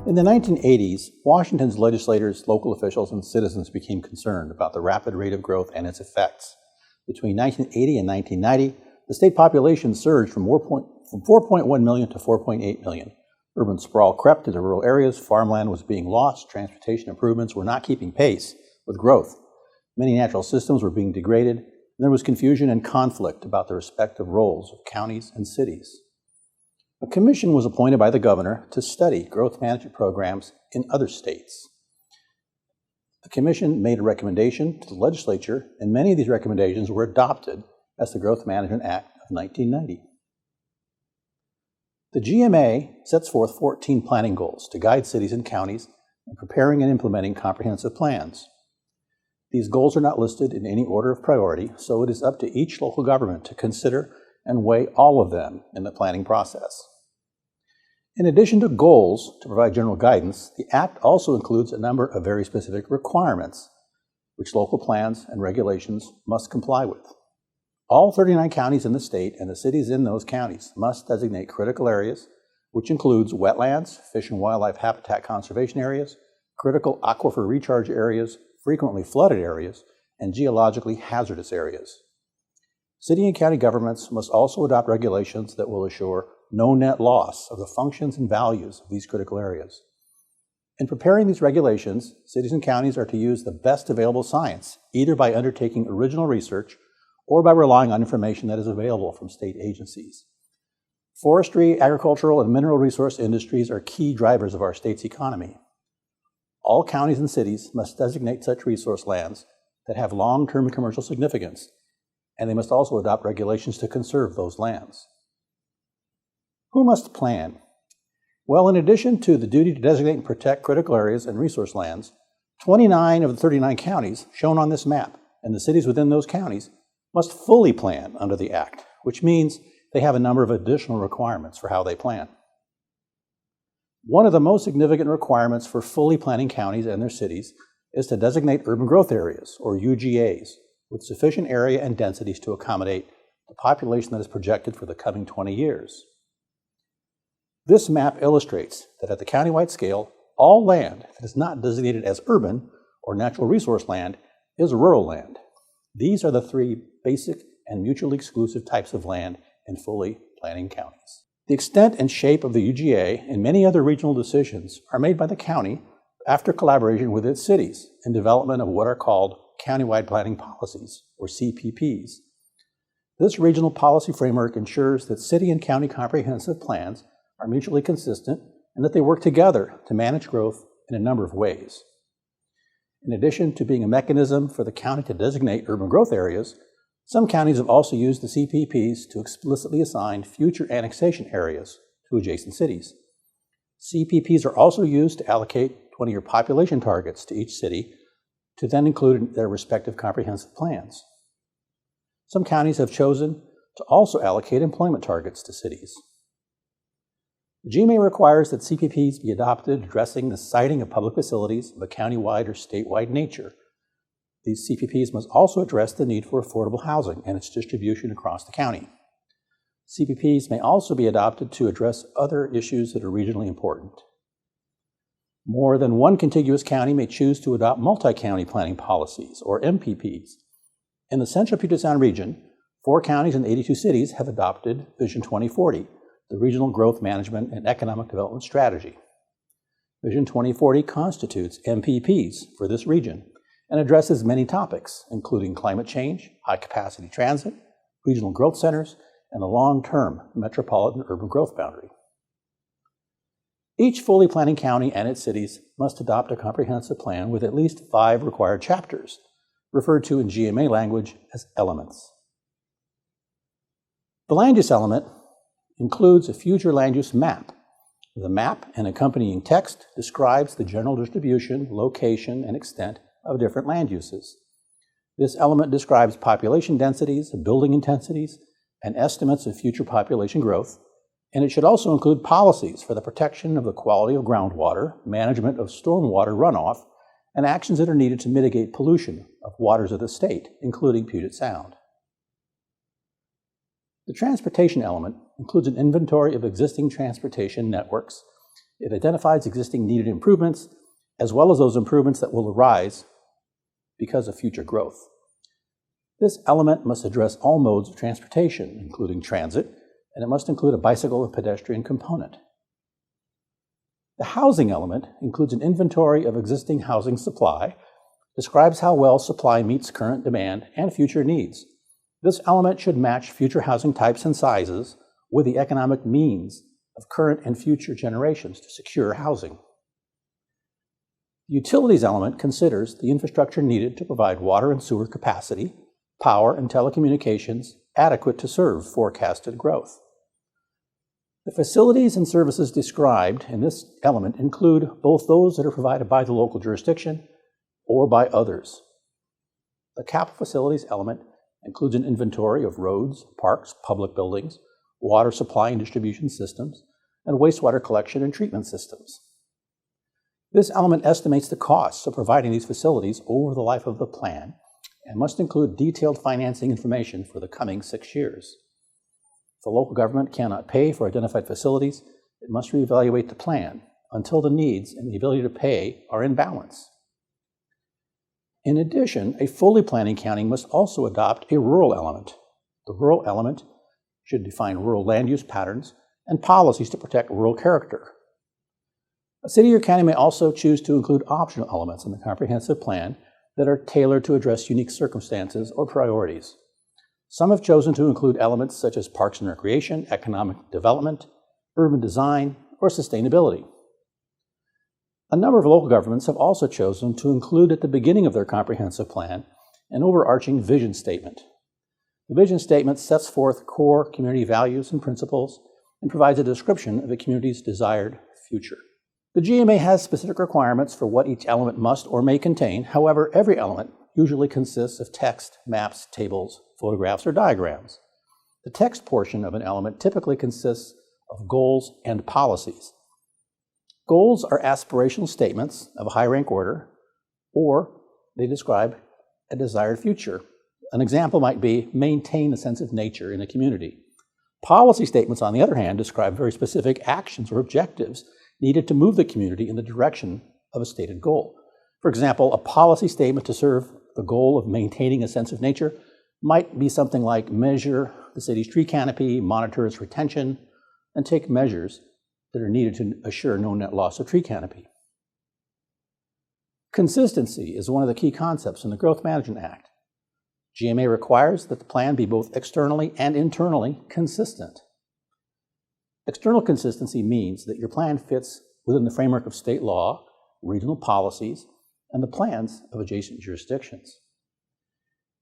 In the 1980s, Washington's legislators, local officials, and citizens became concerned about the rapid rate of growth and its effects. Between 1980 and 1990, the state population surged from 4.1 million to 4.8 million. Urban sprawl crept into rural areas, farmland was being lost, transportation improvements were not keeping pace with growth. Many natural systems were being degraded, and there was confusion and conflict about the respective roles of counties and cities. A commission was appointed by the governor to study growth management programs in other states. The commission made a recommendation to the legislature, and many of these recommendations were adopted as the Growth Management Act of 1990. The GMA sets forth 14 planning goals to guide cities and counties in preparing and implementing comprehensive plans. These goals are not listed in any order of priority, so it is up to each local government to consider and weigh all of them in the planning process. In addition to goals to provide general guidance, the Act also includes a number of very specific requirements which local plans and regulations must comply with. All 39 counties in the state and the cities in those counties must designate critical areas, which includes wetlands, fish and wildlife habitat conservation areas, critical aquifer recharge areas, frequently flooded areas, and geologically hazardous areas. City and county governments must also adopt regulations that will assure no net loss of the functions and values of these critical areas. In preparing these regulations, cities and counties are to use the best available science, either by undertaking original research or by relying on information that is available from state agencies. Forestry, agricultural, and mineral resource industries are key drivers of our state's economy. All counties and cities must designate such resource lands that have long-term commercial significance, and they must also adopt regulations to conserve those lands. Who must plan? Well, in addition to the duty to designate and protect critical areas and resource lands, 29 of the 39 counties shown on this map and the cities within those counties must fully plan under the Act, which means they have a number of additional requirements for how they plan. One of the most significant requirements for fully planning counties and their cities is to designate urban growth areas, or UGAs, with sufficient area and densities to accommodate the population that is projected for the coming 20 years. This map illustrates that at the countywide scale, all land that is not designated as urban or natural resource land is rural land. These are the three basic and mutually exclusive types of land in fully planning counties. The extent and shape of the UGA and many other regional decisions are made by the county after collaboration with its cities in development of what are called Countywide Planning Policies, or CPPs. This regional policy framework ensures that city and county comprehensive plans are mutually consistent and that they work together to manage growth in a number of ways. In addition to being a mechanism for the county to designate urban growth areas, some counties have also used the CPPs to explicitly assign future annexation areas to adjacent cities. CPPs are also used to allocate 20-year population targets to each city to then include in their respective comprehensive plans. Some counties have chosen to also allocate employment targets to cities. The GMA requires that CPPs be adopted addressing the siting of public facilities of a countywide or statewide nature. These CPPs must also address the need for affordable housing and its distribution across the county. CPPs may also be adopted to address other issues that are regionally important. More than one contiguous county may choose to adopt multi-county planning policies, or MPPs. In the Central Puget Sound region, 4 counties and 82 cities have adopted Vision 2040, the Regional Growth Management and Economic Development Strategy. Vision 2040 constitutes MPPs for this region and addresses many topics, including climate change, high-capacity transit, regional growth centers, and the long-term metropolitan urban growth boundary. Each fully planning county and its cities must adopt a comprehensive plan with at least 5 required chapters, referred to in GMA language as elements. The land use element includes a future land use map. The map and accompanying text describes the general distribution, location, and extent of different land uses. This element describes population densities, building intensities, and estimates of future population growth, and it should also include policies for the protection of the quality of groundwater, management of stormwater runoff, and actions that are needed to mitigate pollution of waters of the state, including Puget Sound. The transportation element includes an inventory of existing transportation networks It identifies existing needed improvements, as well as those improvements that will arise because of future growth. This element must address all modes of transportation, including transit, and it must include a bicycle and pedestrian component. The housing element includes an inventory of existing housing supply, describes how well supply meets current demand and future needs. This element should match future housing types and sizes with the economic means of current and future generations to secure housing. The utilities element considers the infrastructure needed to provide water and sewer capacity, power and telecommunications adequate to serve forecasted growth. The facilities and services described in this element include both those that are provided by the local jurisdiction or by others. The capital facilities element includes an inventory of roads, parks, public buildings, water supply and distribution systems, and wastewater collection and treatment systems. This element estimates the costs of providing these facilities over the life of the plan and must include detailed financing information for the coming 6 years. If the local government cannot pay for identified facilities, it must reevaluate the plan until the needs and the ability to pay are in balance. In addition, a fully planning county must also adopt a rural element. The rural element should define rural land use patterns and policies to protect rural character. A city or county may also choose to include optional elements in the comprehensive plan that are tailored to address unique circumstances or priorities. Some have chosen to include elements such as parks and recreation, economic development, urban design, or sustainability. A number of local governments have also chosen to include at the beginning of their comprehensive plan an overarching vision statement. The vision statement sets forth core community values and principles and provides a description of the community's desired future. The GMA has specific requirements for what each element must or may contain. However, every element usually consists of text, maps, tables, photographs, or diagrams. The text portion of an element typically consists of goals and policies. Goals are aspirational statements of a high-rank order, or they describe a desired future. An example might be maintain a sense of nature in a community. Policy statements, on the other hand, describe very specific actions or objectives needed to move the community in the direction of a stated goal. For example, a policy statement to serve the goal of maintaining a sense of nature might be something like measure the city's tree canopy, monitor its retention, and take measures that are needed to assure no net loss of tree canopy. Consistency is one of the key concepts in the Growth Management Act. GMA requires that the plan be both externally and internally consistent. External consistency means that your plan fits within the framework of state law, regional policies, and the plans of adjacent jurisdictions.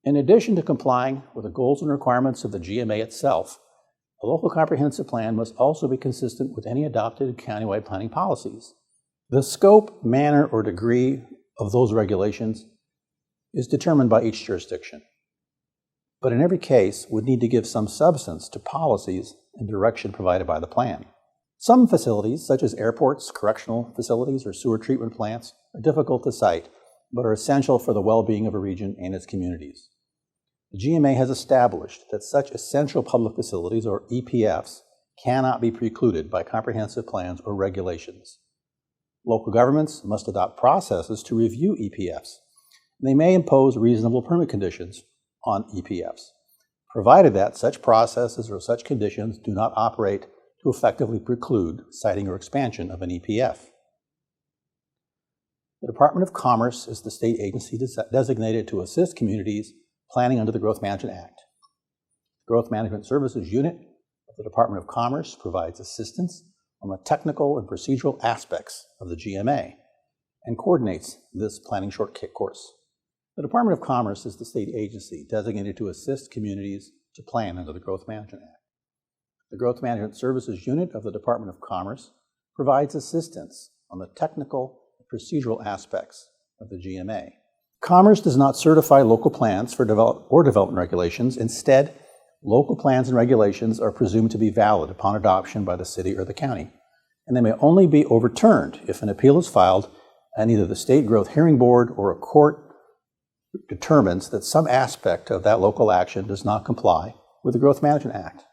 In addition to complying with the goals and requirements of the GMA itself, a local comprehensive plan must also be consistent with any adopted countywide planning policies. The scope, manner, or degree of those regulations is determined by each jurisdiction, but in every case would need to give some substance to policies and direction provided by the plan. Some facilities, such as airports, correctional facilities, or sewer treatment plants, are difficult to cite, but are essential for the well-being of a region and its communities. The GMA has established that such essential public facilities, or EPFs, cannot be precluded by comprehensive plans or regulations. Local governments must adopt processes to review EPFs. They may impose reasonable permit conditions on EPFs, provided that such processes or such conditions do not operate to effectively preclude siting or expansion of an EPF. The Department of Commerce is the state agency designated to assist communities planning under the Growth Management Act. The Growth Management Services Unit of the Department of Commerce provides assistance on the technical and procedural aspects of the GMA and coordinates this planning short course. The Department of Commerce is the state agency designated to assist communities to plan under the Growth Management Act. The Growth Management Services Unit of the Department of Commerce provides assistance on the technical and procedural aspects of the GMA. Commerce does not certify local plans for development regulations. Instead, local plans and regulations are presumed to be valid upon adoption by the city or the county, and they may only be overturned if an appeal is filed and either the State Growth Hearing Board or a court determines that some aspect of that local action does not comply with the Growth Management Act.